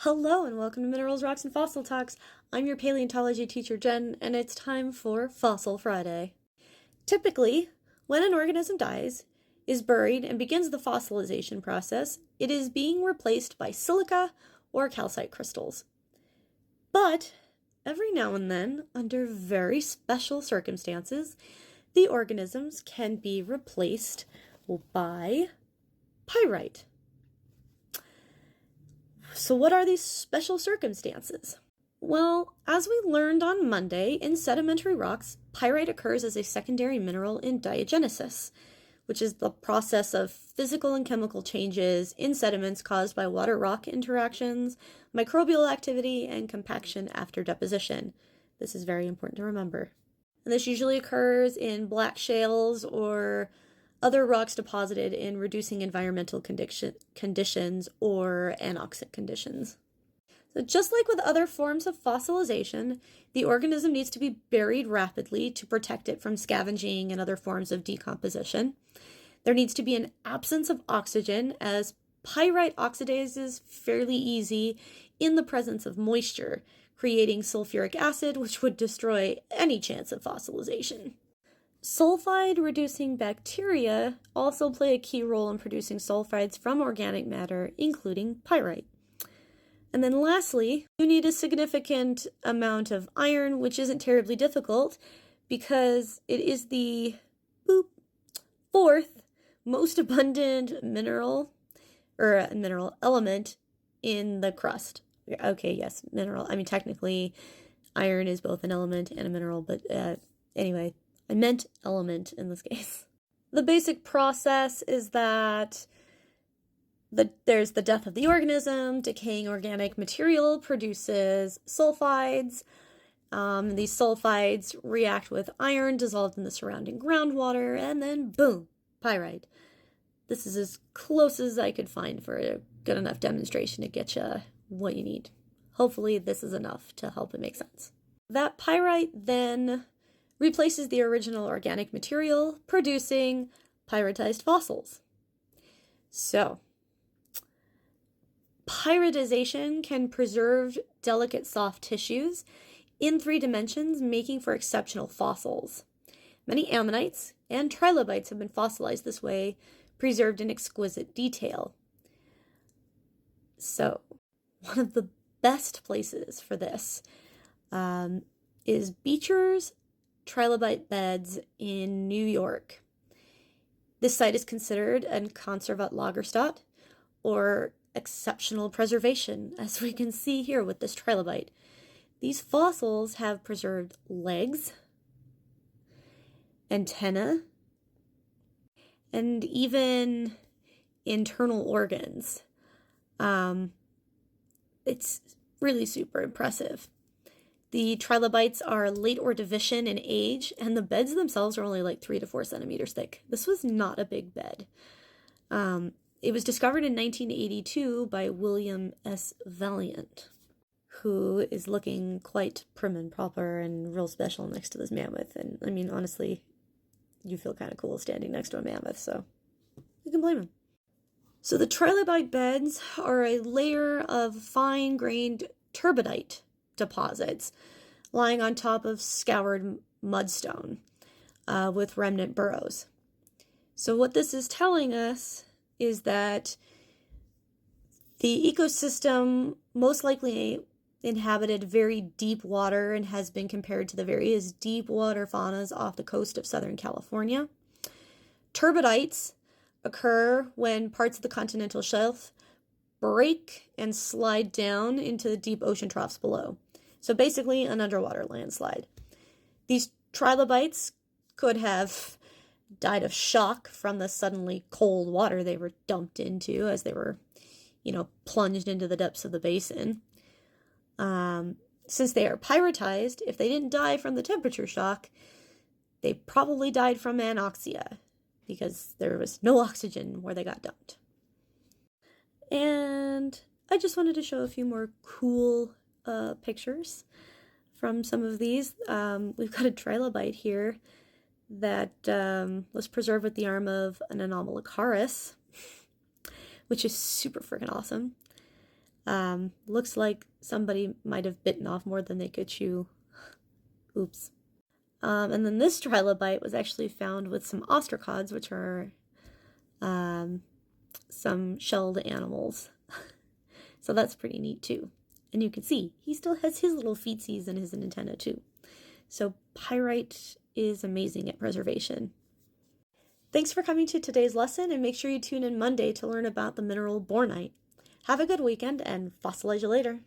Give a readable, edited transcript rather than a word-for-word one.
Hello and welcome to Minerals, Rocks, and Fossil Talks. I'm your paleontology teacher, Jen, and it's time for Fossil Friday. Typically, when an organism dies, is buried, and begins the fossilization process, it is being replaced by silica or calcite crystals. But every now and then, under very special circumstances, the organisms can be replaced by pyrite. So what are these special circumstances? Well, as we learned on Monday, in sedimentary rocks, pyrite occurs as a secondary mineral in diagenesis, which is the process of physical and chemical changes in sediments caused by water-rock interactions, microbial activity, and compaction after deposition. This is very important to remember. And this usually occurs in black shales or other rocks deposited in reducing environmental conditions or anoxic conditions. So just like with other forms of fossilization, the organism needs to be buried rapidly to protect it from scavenging and other forms of decomposition. There needs to be an absence of oxygen, as pyrite oxidizes fairly easy in the presence of moisture, creating sulfuric acid, which would destroy any chance of fossilization. Sulfide-reducing bacteria also play a key role in producing sulfides from organic matter, including pyrite. And then lastly, you need a significant amount of iron, which isn't terribly difficult because it is the fourth most abundant mineral element in the crust. Okay, yes, mineral. I mean, technically, iron is both an element and a mineral, but anyway, I meant element in this case. The basic process is that there's the death of the organism. Decaying organic material produces sulfides. These sulfides react with iron dissolved in the surrounding groundwater, and then boom, pyrite. This is as close as I could find for a good enough demonstration to get you what you need. Hopefully this is enough to help it make sense. That pyrite then replaces the original organic material, producing pyritized fossils. So, pyritization can preserve delicate soft tissues in 3 dimensions, making for exceptional fossils. Many ammonites and trilobites have been fossilized this way, preserved in exquisite detail. So, one of the best places for this is Beecher's trilobite beds in New York. This site is considered a Conservat Lagerstatt, or exceptional preservation, as we can see here with this trilobite. These fossils have preserved legs, antennae, and even internal organs. It's really super impressive. The trilobites are late Ordovician in age, and the beds themselves are only like 3 to 4 centimeters thick. This was not a big bed. It was discovered in 1982 by William S. Valiant, who is looking quite prim and proper and real special next to this mammoth. And I mean, honestly, you feel kind of cool standing next to a mammoth, so you can blame him. So the trilobite beds are a layer of fine-grained turbidite deposits lying on top of scoured mudstone with remnant burrows. So what this is telling us is that the ecosystem most likely inhabited very deep water and has been compared to the various deep water faunas off the coast of Southern California. Turbidites occur when parts of the continental shelf break and slide down into the deep ocean troughs below. So basically an underwater landslide. These trilobites could have died of shock from the suddenly cold water they were dumped into as they were, plunged into the depths of the basin. Since they are pyritized, if they didn't die from the temperature shock, they probably died from anoxia because there was no oxygen where they got dumped. And I just wanted to show a few more cool pictures from some of these. We've got a trilobite here that was preserved with the arm of an Anomalocaris, which is super freaking awesome. Looks like somebody might have bitten off more than they could chew. Oops. And then this trilobite was actually found with some ostracods, which are some shelled animals. So that's pretty neat too. And you can see he still has his little feetsies in his antenna too. So pyrite is amazing at preservation. Thanks for coming to today's lesson, and make sure you tune in Monday to learn about the mineral bornite. Have a good weekend and fossilize you later.